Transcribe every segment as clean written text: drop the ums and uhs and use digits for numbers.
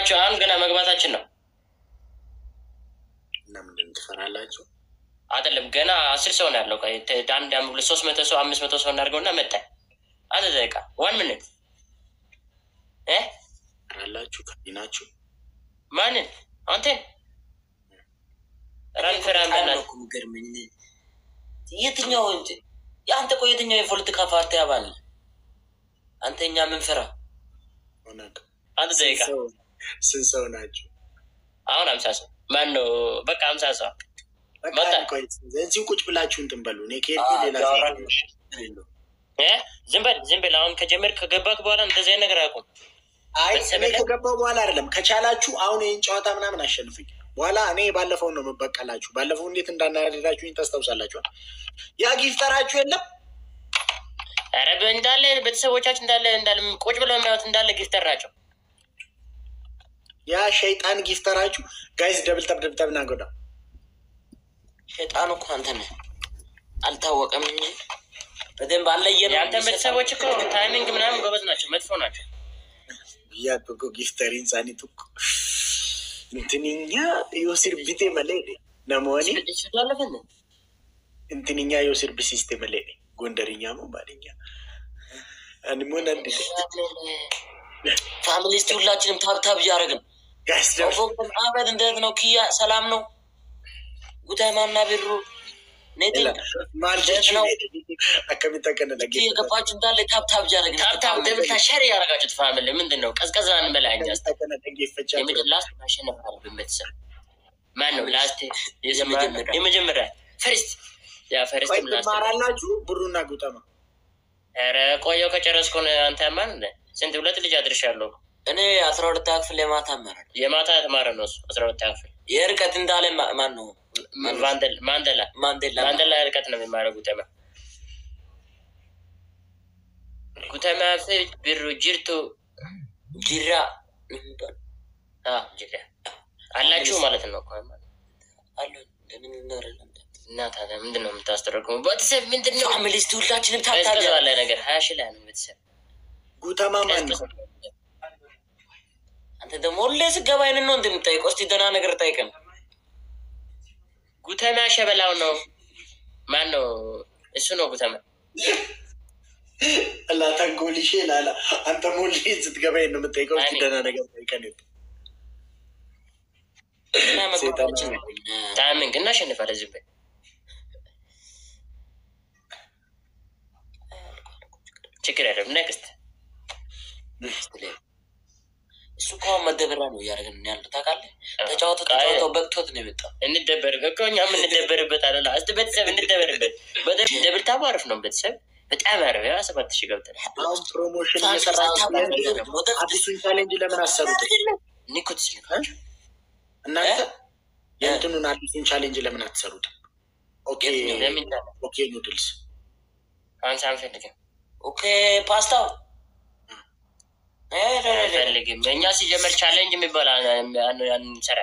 ፈራችሁ? አሁን ገና መግባታችን ነው። እና ምንድን ትፈራላችሁ? አይደለም ገና 10 ሰው ነው ያለው። አንድ 300 ሰው 500 ሰው እናድርገውና መጣ። አንተ ደቂቃ 1 ሚኒት ፈራላችሁ? ከዲናችሁ ማንን? አንተን ራንፈራን ነው ገርመኝ። የትኛው እንት ያንተ ቆይ የትኛው የፖለቲካ ፓርቲ አባል አንተኛ ምን ፈራ? አንተ ደቂቃ ስንት ሰው ናችሁ? አሁን 50 ሰው ማን ነው? በቃ 50 ሰው በቃ ቆይ እዚሁ ቁጭ ብላችሁ እንትን በሉ። እኔ ከሄድኩ ሌላ ዝም በል። አሁን ከጀመርክ ከገባክ በኋላ እንደዚህ አይነት ነገር አቁም። አይ እኔ ከገባሁ በኋላ አይደለም። ከቻላችሁ አሁን ይህን ጨዋታ ምናምን አሸንፉኝ። በኋላ እኔ ባለፈውን ነው የምበቀላችሁ። ባለፈው እንዴት እንዳናደዳችሁኝ ታስታውሳላችኋል። ያ ጊፍተራችሁ የለም? ኧረ እንዳለ ቤተሰቦቻችን እንዳለ ቁጭ ብለው የሚያዩት እንዳለ ጊፍተር ናቸው። ያ ሸይጣን ጊፍተራችሁ ጋይስ ደብል ጠብጠብ ናገዳ ሸይጣኑ እኮ አንተ ነህ። አልታወቀም እንጂ በደንብ አለየነው። የአንተን ቤተሰቦች እኮ ታይሚንግ ምናምን ጎበዝ ናቸው፣ መጥፎ ናቸው። ያጥቆ ጊፍተር ኢንሳኒ ቱክ እንትንኛ ዮሲር ቢቴ መለይ ነሞኒ እንትንኛ ዮሲር ቢሲስቴ መለይ ጎንደርኛ ነው ባለኛ አንሞን አንድ ፋሚሊስቲ ሁላችንም ታብታብ እያደረግን ጋይስ አበድ እንደት ነው? ኪያ ሰላም ነው? ጉዳይማና ቢሩ ነጥብ ማልጀት ነው አከሚተከነ ለጌ የገባችሁ እንዳለ ታብታብ እያደረግን ታብታብ ደብታ ሸር ያደረጋችሁት ፋሚሊ ምንድነው? ቀዝቀዛን በላኛ ተከነ ተገፈቻ ላስት ማሸነፍ አለብን። ቤተሰብ ማን ነው ላስት የመጀመሪያ ፈርስት ያ ፈርስት ላስት ማራላችሁ ብሩና ጉጠማ። ኧረ ቆየው ከጨረስኩ አንተ ማን ነህ? ስንት 2 ልጅ አድርሻለሁ እኔ 12 ክፍል የማታ ተማረ ነው እሱ 12 ክፍል የርቀት እንዳለ ማን ነው? ማንደላ ርቀት ነው የሚማረው። ጉተማ ቢሩ ጅርቱ ጅራ አላችሁ ማለት ነው አሉ። ለምን እናረለን እና ታዲያ ምንድን ነው የምታስተረጉሙ? ቤተሰብ ምንድን ነው ፋሚሊስቲ ሁላችንም ታብታብ ያለ ነገር 20 ሺህ ላይ ነው ቤተሰብ። ጉተማ ማን ነው? አንተ ደግሞ ሁሌ ስገባ ይሄንን ነው እንደምጠይቀው። እስቲ ደህና ነገር ጠይቀን። ጉተማ ሸበላው ነው ማን ነው? እሱ ነው ጉተማ። አላ ታንጎሊሽ ላላ አንተ ሞሊ ስትገባ ይሄን ነው የምጠይቀው። እስቲ ደህና ነገር ጠይቀን። እና መቆጣችን ታይሚንግ እና ሸንፋለ ዝም በል ችግር አይደለም። ኔክስት እሱ እኮ መደበሪያ ነው እያደረግን ያለው ታውቃለህ። ተጫወተው በቅቶት ነው የመጣው። እንደበር እኮ እኛም እንደበርበት አይደል? እስቲ ቤተሰብ እንደበርበት ደብል ታብ አሪፍ ነው ቤተሰብ በጣም አሪፍ። 7000 ገብተን አሁን ፕሮሞሽን እየሰራችሁ አዲሱን ቻሌንጅ ለምን አሰሩት? ኒኮቲስ እናንተ የእንትኑን አዲሱን ቻሌንጅ ለምን አትሰሩት? ኦኬ ኑድልስ አንተ አንፈልግም። ኦኬ ፓስታው አይፈልግም። እኛ ሲጀመር ቻሌንጅ የሚባል አንሰራ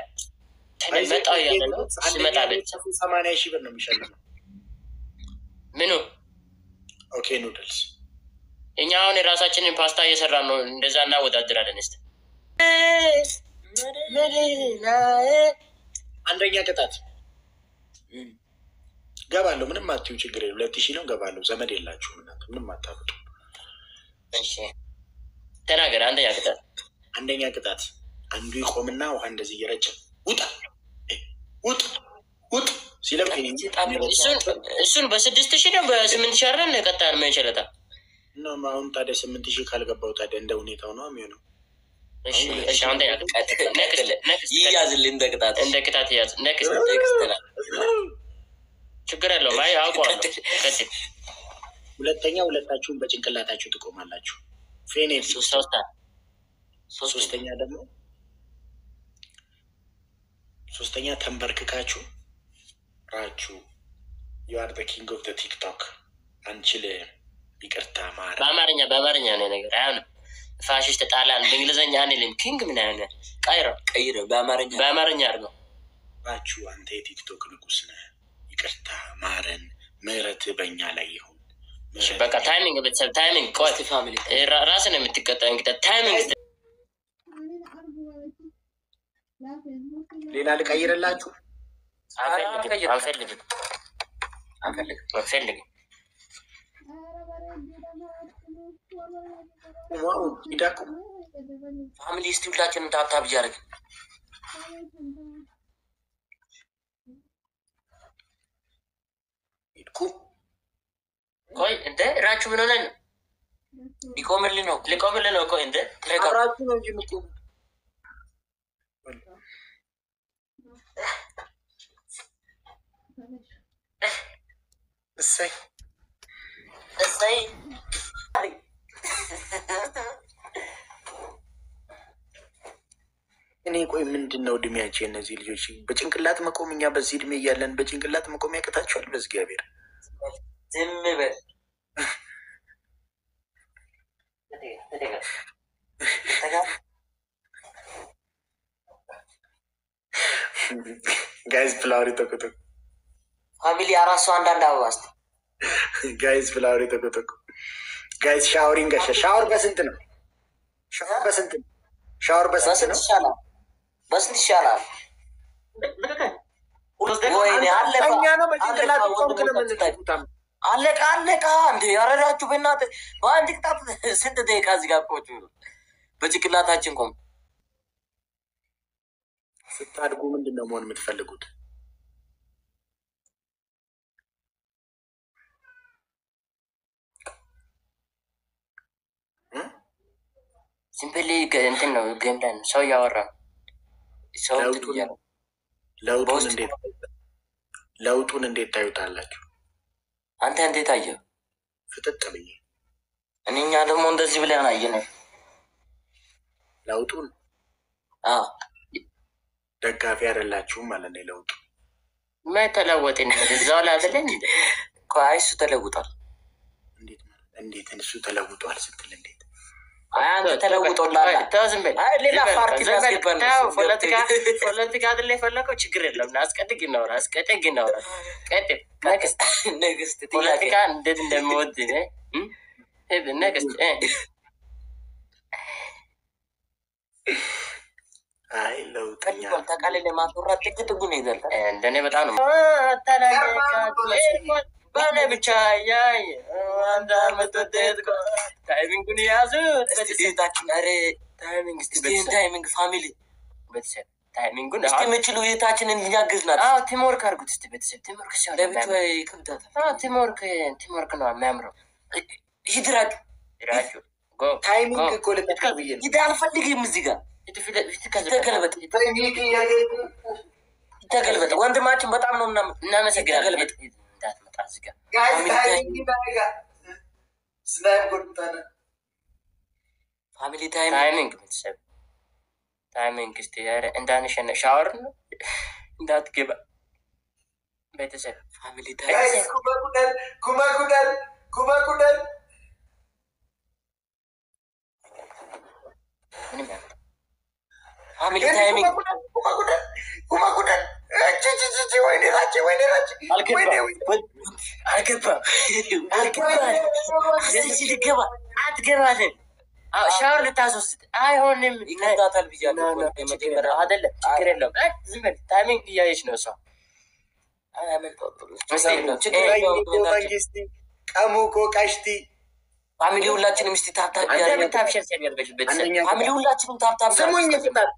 ተመጣው ያለ ነው። ሲመጣ ቤት 80,000 ብር ነው የሚሸልመው። ምኑ ኦኬ ኑድልስ። እኛ አሁን የራሳችንን ፓስታ እየሰራን ነው። እንደዛ እናወዳድራለን። እስቲ አንደኛ ቅጣት ገባለሁ። ምንም አትዩ፣ ችግር የለም። 2000 ነው ገባለሁ። ዘመድ የላችሁም እናንተ ምንም አታውቁ። እሺ ተናገር። አንደኛ ቅጣት አንዱ ይቆምና ውሃ እንደዚህ እየረጨ ውጣ ሲለቅ እሱን በ6000 ነው በ8000 አረን ቀጣን መንሸለታ ነው። አሁን ታዲያ 8000 ካልገባው ታዲያ እንደ ሁኔታው ነው የሚሆነው። እሺ አንደኛ ቅጣት ይያዝልኝ እንደ ቅጣት ይያዝ። ኔክስት ችግር የለውም። አይ አውቀዋለሁ። ሁለተኛ ሁለታችሁን በጭንቅላታችሁ ትቆማላችሁ። ፌኔ ሶስተኛ ተንበርክካችሁ ራችሁ you are the king of the TikTok አንችል ይቅርታ ማራ በአማርኛ ነው ነገር አሁን ፋሽስት ጣላን በእንግሊዘኛ አንልም። ኪንግ ምን አይነት ቀይረ በአማርኛ አድርገው ራችሁ አንተ የቲክቶክ ንጉስ ነህ፣ ይቅርታ ማረን፣ ምህረት በእኛ ላይ ይሁን። በቃ ታይሚንግ ቤተሰብ ታይሚንግ ቆይ ፋሚሊ ራስን የምትቀጣ እንግዲህ ታይሚንግ ሌላ ልቀይርላችሁ? አንፈልግም። ዋው ይዳቁ ፋሚሊ እስቲ ሁላችንም ታብታብ እያደረግን ይድቁ። ቆይ እንደ እራችሁ ምን ሆነን ሊቆምልህ ነው። ቆይ እንደ አብራችሁ ነው እንጂ የምትቆሙ። እሰይ እኔ ቆይ ምንድን ነው እድሜያቸው የእነዚህ ልጆች? በጭንቅላት መቆም እኛ በዚህ እድሜ እያለን በጭንቅላት መቆም ያቅታቸዋል? በእግዚአብሔር ዝም በል ጋይዝ ፍላወር ተቆጠቁ። ፋሚሊ አራሱ አንዳንድ አበባ እስኪ ጋይዝ ፍላወር ተቆጠቁ። ጋይዝ ሻወሪንግ ሻወር በስንት ነው? ሻወር በስንት ነው? ሻወር በስንት ነው? በስንት ይሻላል? ወይኔ አለቃ እኛ ነው በጭንቅላት ቆምክ ነው የምንጠቁት። አለቃ እንዴ ያረዳችሁ በእናትህ በአንድ ቅጣት ስንት ደቂቃ እዚህ ጋር ቆጩ በጭንቅላታችን ቆም። ስታድጉ ምንድን ነው መሆን የምትፈልጉት? ሲምፕሊ እንትን ነው ጌም ላይ ነው ሰው እያወራ ነው። ሰው ለውጡን እንዴት ታዩታላችሁ? አንተ እንዴት አየህ? ፍጥጥ ብዬ እኛ ደግሞ እንደዚህ ብለን አየነው ለውጡን። ደጋፊ አይደላችሁም ማለት ነው። ለውጡ ተለወጥ እዛው ላይ አይደለም። አይ እሱ ተለውጧል። እንዴት እሱ ተለውጧል ስትል እንዴት? አንተ ተለውጦላል። ሌላ ፓርቲ ፖለቲካ አይደለ የፈለገው? ችግር የለም። አስቀድግ እናውራ። ነግስት ፖለቲካ እንዴት እንደሚወድ ነግስት አይ ለውጥ ተቃላይ ለማስወራት ጥግ ነው ይዘል እንደኔ በጣም ነው ባለ ብቻ ያይ አንድ አመት ታይሚንጉን ያዙት። ቤታችን ኧረ ታይሚንግ ፋሚሊ ቤተሰብ ታይሚንጉን እስኪ የምችሉ ቤታችንን እያገዝናት። ቲምወርክ አድርጉት እስኪ ቤተሰብ። ቲምወርክ ሲሆን ለብቻ ይከብዳታል። ቲምወርክ ነው የሚያምረው። ይድራጁ ታይሚንግ እኮ ልጠቀም ብዬ ነው። ሂድ አልፈልግም። እዚህ ጋር ተገልበጥ። ወንድማችን በጣም ነው እናመሰግናለን። እንዳትመጣ እዚህ ጋር ፋሚሊ ታይሚንግ ቤተሰብ ታይሚንግ እስኪ እንዳንሸነ ሻወር ነው እንዳትገባ ቤተሰብ ፋሚሊ ኩመኩደል ፋሚሊ ታይሚንግ አትገባልን። ሻወር ልታስወስድ አይሆንም። ይከታታል ብያለሁ አይደለም። ችግር የለውም። ዝም በል ታይሚንግ እያየች ነው እሷ። ቀሙኮ ቀሽቲ ፋሚሊ ሁላችንም እስቲ ታብታብ ታብሸር ሲያደርገች ቤተሰብ ፋሚሊ ሁላችንም ታብታብ ስሙኝ ፍጣት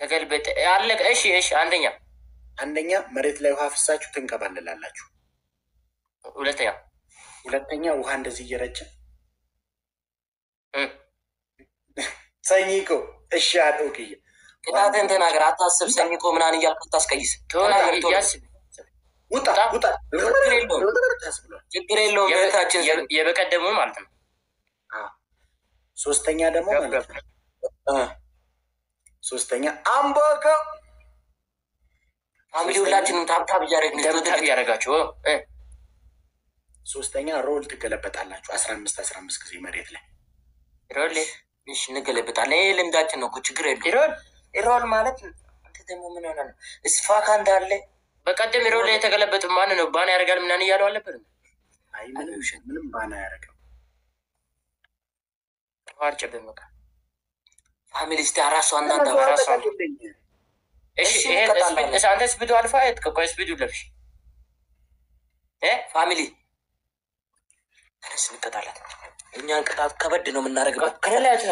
ተገልበጥ አለቀ። እሺ አንደኛ መሬት ላይ ውሃ ፍሳችሁ ትንከባልላላችሁ። ሁለተኛ ውሃ እንደዚህ እየረጨ ሰኝኮ እሺ አድርግዬ ቅጣትን ተናገር። አታስብ ሰኝኮ ምናምን እያልክ ታስቀይስ። ውጣ ችግር የለውም። ቤታችን የበቀደሙ ማለት ነው። ሶስተኛ ደግሞ ማለት ነው። ሶስተኛ አምቦከ ፋሚሊ ሁላችንም ታብታብ እያደረጋችሁ ሶስተኛ ሮል ትገለበጣላችሁ 15 ጊዜ መሬት ላይ ሮል እንገለበጣለን። ይሄ ልምዳችን ነው እኮ ችግር የለውም። ሮል ማለት አንተ ደግሞ ምን ሆነ ነው እስፋካ እንዳለ በቀደም ሮል የተገለበጡ ማን ነው ባና ያደርጋል ምናምን እያለው አልነበርም? አይ ምንም ባና ያደርጋል። ዋርጨ በመካ ፋሚሊ እስቲ አራሷ እናንተ አራሷ እሺ ይሄ አንተስ ቢዱ አልፋ አይተቆይስ ቢዱ ለብሽ ፋሚሊ እንቀጣለን። እኛን ቅጣት ከበድ ነው የምናደርግበት። ከነላያቸው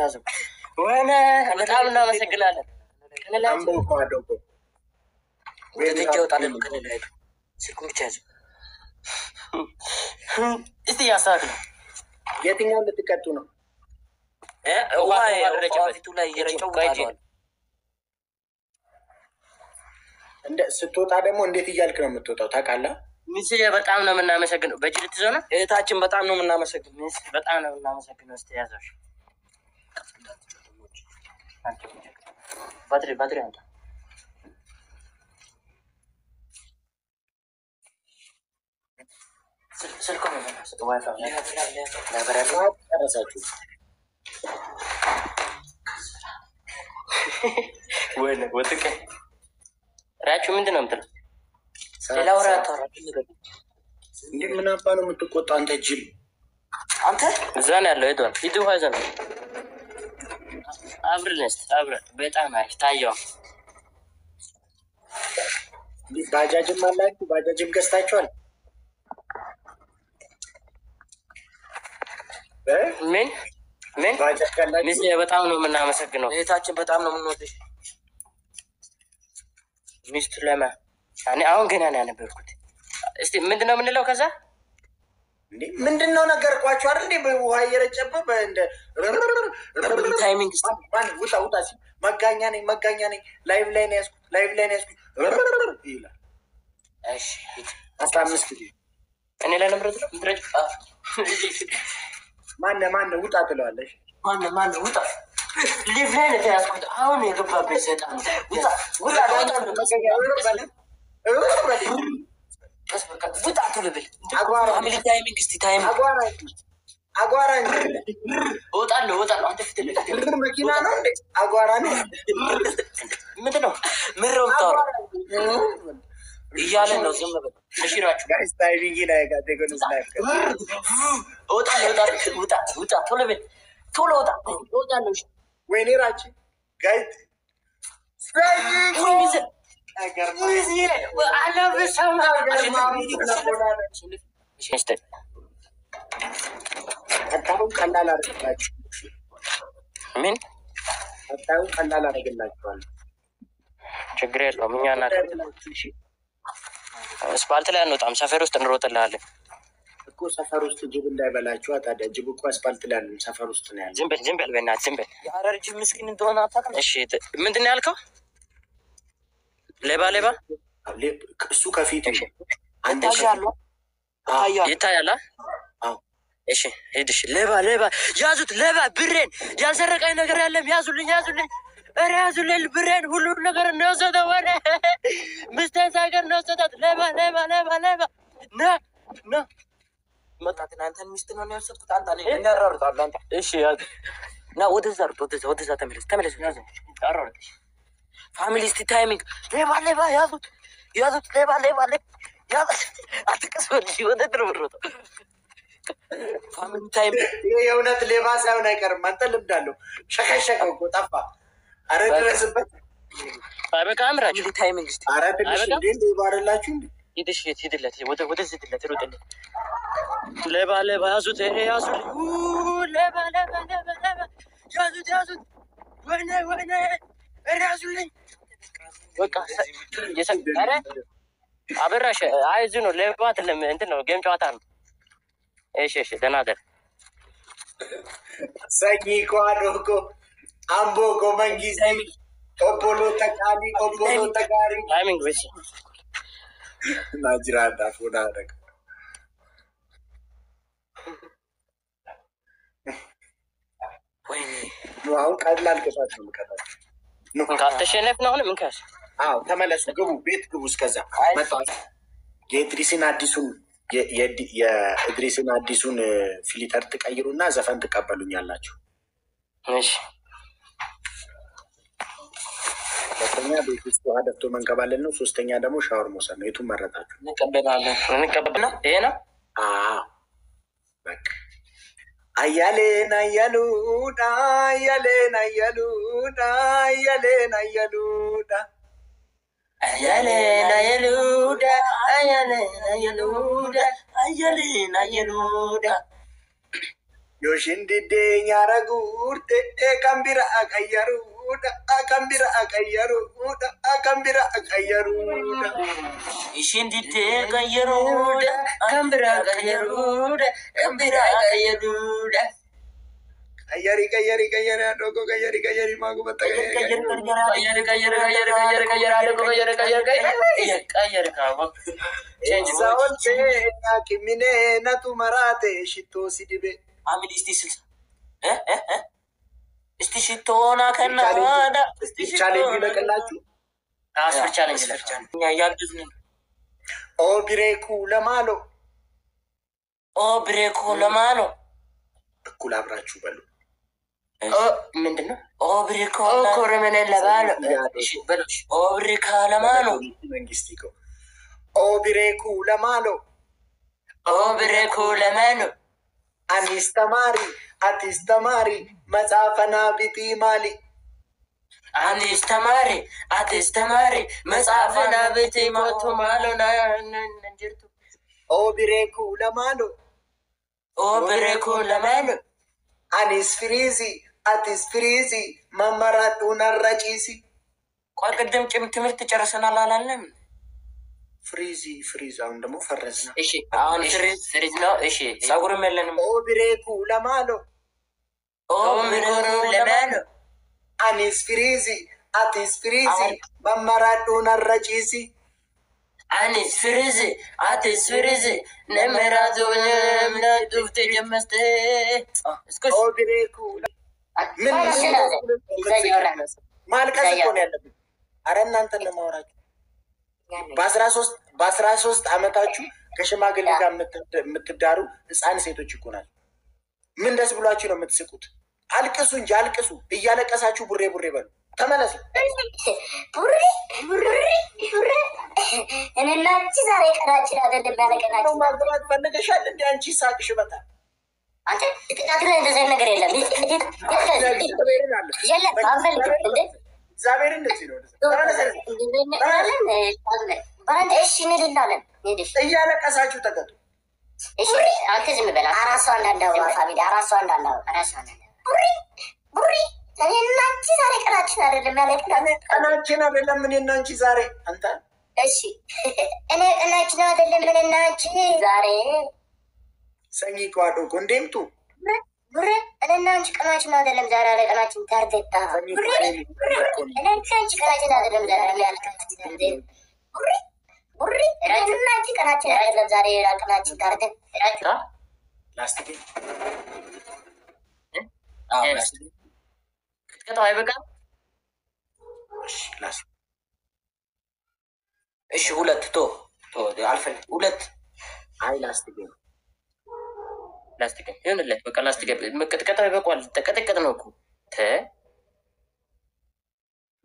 ያዙ ወይኔ በጣም እናመሰግናለን። ከነላያቸው ወደ ደጅ ያወጣለን። ከነላያቸው ስልኩን ብቻ ያዙ። እስቲ ያሳክሉ የትኛውን ልትቀጡ ነው? ፊቱ ላይ እየረጨው ጋይቷል። እንደ ስትወጣ ደግሞ እንዴት እያልክ ነው የምትወጣው ታውቃለህ? ሚስዬ በጣም ነው የምናመሰግነው። በእጅ ልትይዘው ነው እህታችን፣ በጣም ነው የምናመሰግነው። ሚስ በጣም ነው የምናመሰግነው። እስቲ ያዛሽ ባትሪ አንተ ስልኩ ነው ዋይፋይ ጨረሳችሁ ወይ ወጥቄ ራችሁ ምንድን ነው የምትለው? ሌላ ወሬ አታወራም። እንዴ ምን አባ ነው የምትቆጣው አንተ ጅል? አንተ እዛ ነው ያለው። ሄዷል። ሂዱ ሀዘን አብረን በጣም አሪፍ ታየው። ባጃጅም አላችሁ? ባጃጅም ገዝታችኋል? ምን ባጃጅ ካላችሁ ሚስ በጣም ነው የምናመሰግነው። እህታችን በጣም ነው የምንወድሽ። ሚስቱ ለማ እኔ አሁን ገና ነው ያነበርኩት። እስቲ ምንድነው የምንለው? ከዛ እንዴ ምንድነው ነገር ቋችሁ አይደል እንዴ? በውሃ እየረጨበ እንደ ታይሚንግ ውጣ ሲል መጋኛ ነኝ ላይቭ ላይ ነው ያዝኩት ይላል። እሺ 15 ጊዜ እኔ ላይ ነምረት ነው ምትረጭ ማነ ውጣ ትለዋለሽ። ማነ ውጣ ሊቭ ላይ ነው ያዝኩት። አሁን የገባበት ሰይጣን ውጣ ትልብል አጓራ እወጣለሁ። አንተ ፊት መኪና ነው እንዴ? አጓራ ነው ምንድን ነው ምረው ምታወራ እያለን ነው። ዝም በል እሺራችሁ ውጣ ቶሎ በል ቶሎ እወጣለሁ። ወይኔ ራች ጋይት ቀላል አድርግላችሁ ምን ቀላል አድርግላችኋል። ችግር የለውም። እኛ አስፓልት ላይ አንወጣም፣ ሰፈር ውስጥ እንሮጥልሃለን እኮ። ሰፈር ውስጥ ጅብ እንዳይበላችሁ። ታዲያ ጅብ እኮ አስፓልት ላይ አለ፣ ሰፈር ውስጥ ነው ያለ። ዝም በል በእናትህ ዝም በል። የሀረር ጅብ ምስኪን እንደሆነ አታውቅም? እሺ ምንድን ነው ያልከው? ሌባ እሱ ከፊት ይታያል። እሺ ሄድሽ ሌባ ያዙት። ሌባ ብሬን ያልሰረቀኝ ነገር ያለም ያዙልኝ። ኧረ ያዙልኝ ብሬን፣ ሁሉን ነገር እንወሰደው። ወደ ሚስቴን ሳይቀር እንወሰዳት። ሌባ ና መጣት። አንተን ሚስት ነው ያልሰጥኩት። አንተ ነኝ እንዳራሩታለህ አንተ። እሺ ያዝ ና ወደዛ ተመለስ። ፋሚሊ እስቲ ታይሚንግ ሌባ ያዙት። ሌባ ያዙት። አትቀስበልሽ። ወደ ድርብሮት ፋሚሊ ታይሚንግ። የእውነት ሌባ ሳይሆን አይቀርም። አንተ ልምድ አለው። ሸከሸከው እኮ ጠፋ። አረ ድረስበት። በቃ አምራችሁ ታይሚንግ እስቲ። አረ ትንሽ እንዴ ሌባ አይደላችሁ እንዴ? ሂድለት ወደ ዝድለት ሩጥለት። ሌባ ያዙት። ሌባ ያዙት። ወይኔ ያዙልኝ። በቃ ኧረ አበራሽ አይዞህ ነው። ሌባ አይደለም እንትን ነው፣ ጌም ጨዋታ ነው። እሺ ደህና ደር ሰኚ ኳዶኮ አምቦ ጎመንጊ ኦቦሎ ተጋሪ ታይሚንግ ወይስ ናጅራዳ ፎዳ አደረገ። ወይኔ አሁን ቀላል ቅጣት ነው የምቀጣው። ካልተሸነፍ ነው አሁን ምን ካስ? አዎ ተመለሱ፣ ቤት ግቡ። እስከዛ የኢድሪስን አዲሱን ፊልተር ትቀይሩና ዘፈን ትቀበሉኛላችሁ። እሺ። ሁለተኛ ቤት ውስጥ ውሃ ደፍቶ መንከባለል ነው። ሶስተኛ ደግሞ ሻወር መውሰድ ነው። የቱን መረጣችሁ? እንቀበልና ይሄ ነው። በቃ አያሌን አያሉዳ አያሌን አያሉዳ አያሌን አያሉዳ አያሌን አያሉዳ አያሌን አያሉዳ አያሌን አያሉዳ Yoshin dide nyara gurte kambira akayaruda akambira akayaruda akambira akayaruda Ishin dide akayaruda kambira akayaruda kambira akayaruda kayari adogo kayari magu bata kayari kawa saonte nakimine natu marate shito sidibe عامل استيسل استيشتونا كنا هذا challenge ለቀላችሁ አስር ቻሌንጅ ለፍቻን ያግዝኝ ኦ ብሬኩ ለማሎ ኦ ብሬኩ ለማሎ እኩል አብራችሁ በሉ ኦ ምንድነው ኦ ብሬኩ ኦ ኮረመነ ለባሎ እሺ በሉሽ ኦ ብሬካ ለማሎ መንግስቲኮ ኦ ብሬኩ ለማሎ ኦ ብሬኩ ለማሎ አቲስተማሪ መጻፈና ቢቲ ማሊ አቲስተማሪ መጻፈና ቢቲ ሞቱ ማሎና እንጀርቱ ኦ ብሬኩ ለማሎ አቲስ ፍሪዚ መመራቱን አራጪሲ ቆይ ቅድም ትምህርት ጨርሰናል አላለም ፍሪዝ አሁን ደግሞ ፈረስ ነው እሺ አሁን ፍሪዝ ነው እሺ ጸጉርም የለንም ኦ ብሬኩ ለማሎ አቲስ ፍሪዚ መመራቱን አራጪሲ አቲስ ፍሪዚ ነመራቱን ምናዱፍቴ ጀመስቴ እስኩስ ኦ ብሬኩ ምን ማልቀስ እኮ ነው ያለብን አረ እናንተን ለማውራችሁ በ13 ዓመታችሁ ከሽማግሌ ጋር የምትዳሩ ህፃን ሴቶች እኮ ናቸው። ምን ደስ ብሏችሁ ነው የምትስቁት? አልቅሱ እንጂ አልቅሱ። እያለቀሳችሁ ቡሬ በሉ። ተመለሱ። ቡሬ እኔና አንቺ ዛሬ ቀናችን አይደለም ያለቀናችሁ። ማግባት ፈልገሻል እንደ አንቺ ሳቅሽ በጣም አንተ ትክክል እንደዚህ ነገር የለም። የለም አንፈልግም እንዴ እግዚአብሔር እንደዚህ ነው። እሺ እንላለን። እያለቀሳችሁ ተቀጡ። እሺ አንተ ዝም በላ። አራሷ እንዳንዳው ፋሚሊ አራሷ እንዳንዳው ቡሪ እኔና አንቺ ዛሬ ቀናችን አይደለም ቀናችን አይደለም እኔና አንቺ ዛሬ አንተ እሺ እኔ ቀናችን አይደለም እኔና አንቺ ዛሬ ሰኝ ቋዶ ጎንዴምቱ ቡሬ እኔና አንቺ ቀናችን አይደለም ዛሬ ያለ ቀናችን ታርደታ ቡሬ እኔና አንቺ ቀናችን አይደለም ዛሬ ያለ ቀናችን ቡሬ እኔና አንቺ ቀናችን አይደለም ዛሬ ያለ ቀናችን ታርደታ ላስቲክ ከተው አይበቃም እሺ ሁለት ቶ አልፈል ሁለት አይ ላስቲክ ይሁንለት በቃ ላስቲክ መቀጥቀጣው ይበቃል። ተቀጥቀጥ ነው እኮ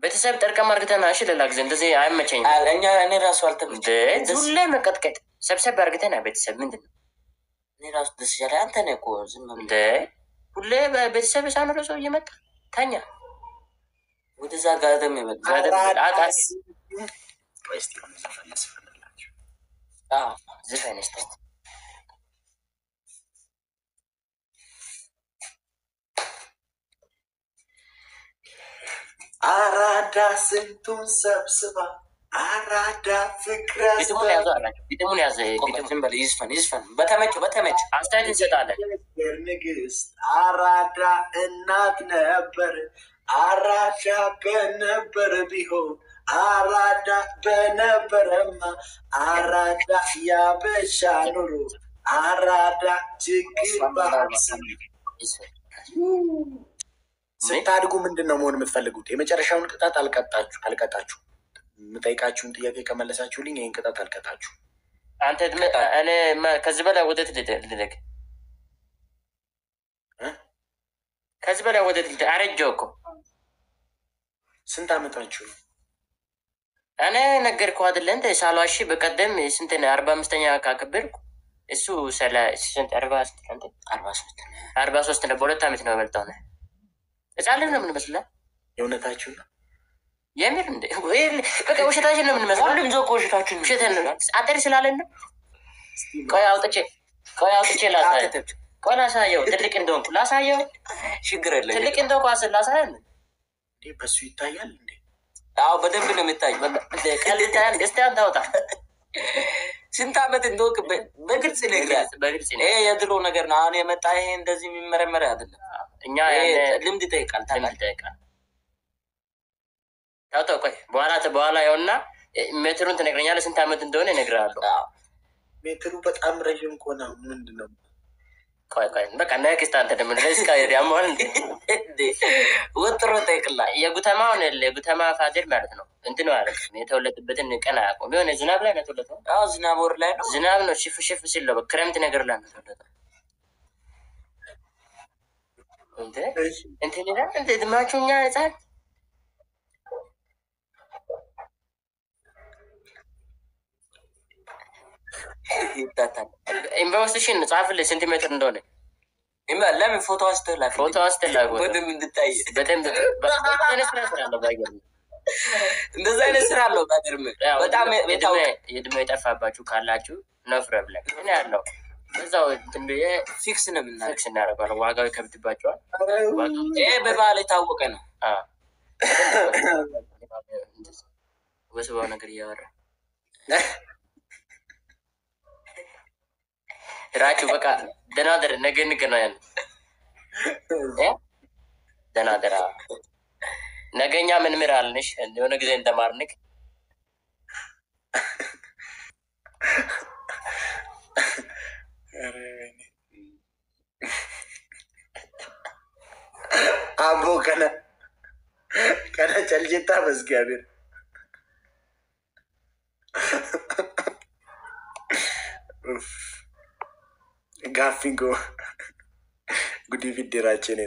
ቤተሰብ ጠርቀም አርግተና እሺ ሌላ ጊዜ እንደዚህ አይመቸኝም። እኔ ራሱ አልተመቸኝም። ሁሌ መቀጥቀጥ ሰብሰብ አርግተና ቤተሰብ ምንድን ነው እኔ ራሱ ደስ ይላል። አንተ ነህ እኮ ዝም እንደ ሁሌ ቤተሰብ ሳኖረ ሰው እየመጣ ተኛ ወደዛ ጋር ደም ይመጣ አጣስ ወይስ ዘፈን እስቲ አራዳ ስንቱን ሰብስባ አራዳ ፍቅረ ግጥሙን ያዘ ዝም በል ይዝፈን በተመጭ አስተያየት እንሰጣለን። ንግስት አራዳ እናት ነበር አራዳ በነበር ቢሆን አራዳ በነበረማ አራዳ ያበሻ ኑሮ አራዳ ችግር ባክስ ስታድጉ ምንድን ነው መሆን የምትፈልጉት? የመጨረሻውን ቅጣት አልቀጣችሁ። የምጠይቃችሁን ጥያቄ ከመለሳችሁልኝ ይህን ቅጣት አልቀጣችሁ። አንተ እኔ ከዚህ በላይ ወደት ልደግ ከዚህ በላይ ወደት ልደግ አረጀው እኮ። ስንት ዓመታችሁ ነው? እኔ ነገርኩህ አይደለ እንደ ሳሏሺ በቀደም ስንት ነው 45ኛ ካከበርኩ እሱ ስንት 43 ነው። በ2 ዓመት ነው የበልጠው ነው። ህፃን ልጅ ነው የምንመስለው። የእውነታችሁ ነው የምር እንደ በቃ ውሸታችን ነው የምንመስለው። ሁሉም ዞ ውሸታችን አጠሪ ስላለን ነው። ቆይ አውጥቼ ላሳየው ትልቅ እንደሆንኩ ላሳየው። ችግር የለም ትልቅ እንደሆንኩ ላሳየን። በሱ ይታያል እንዴ? አዎ በደንብ ነው የሚታየው። ቀል ይታያል። እስቲ አንተ አውጣ ስንት ዓመት እንደወቅ በግልጽ ይነግራል። ይሄ የድሮ ነገር ነው። አሁን የመጣ ይሄ እንደዚህ የሚመረመር አይደለም። እኛ ልምድ ይጠይቃል። ታውጣው። ቆይ በኋላ ያውና ሜትሩን ትነግረኛለህ። ስንት ዓመት እንደሆነ እነግርሃለሁ። ሜትሩ በጣም ረዥም ከሆነ ምንድን ነው? ቆይ በቃ ነክስት አንተ ደግሞ ለስካ ያማል እንዴ ወጥሮ ጠይቅላ የጉተማ ፋዘር ማለት ነው። እንትን ማለት ነው የተወለደበትን ቀን አያውቁም። የሆነ ዝናብ ላይ ነው የተወለደው። አዎ ዝናብ ወር ላይ ነው። ዝናብ ነው ሽፍ ሲል ነው ክረምት ነገር ላይ ነው የተወለደው። እንትን ይላል እንደ ድማቹኛ ህፃን ይታታል። ኢንቨስቲሽን ጻፍልኝ ሴንቲሜትር እንደሆነ ለምን ፎቶ አስተላልፍ በደንብ እንድታይ በደንብ እንደዛ አይነት ስራ አለው። በጣም የድሜ የጠፋባችሁ ካላችሁ ነው ፕሮብለም እኔ ያለው እዛው ፊክስ ነው ፊክስ እናደርጋለን። ዋጋው ይከብድባቸዋል። ይሄ በባህል የታወቀ ነው። ወስባው ነገር እያወራ ራችሁ በቃ ደህና ደር ነገ እንገናኛለን። ደህና ደራ ነገኛ ምን ምራልንሽ የሆነ ጊዜ እንደማርንክ አቦ ከነ ጨልጅታ በእግዚአብሔር ጋፊንጎ ጉዲ ፊድራችን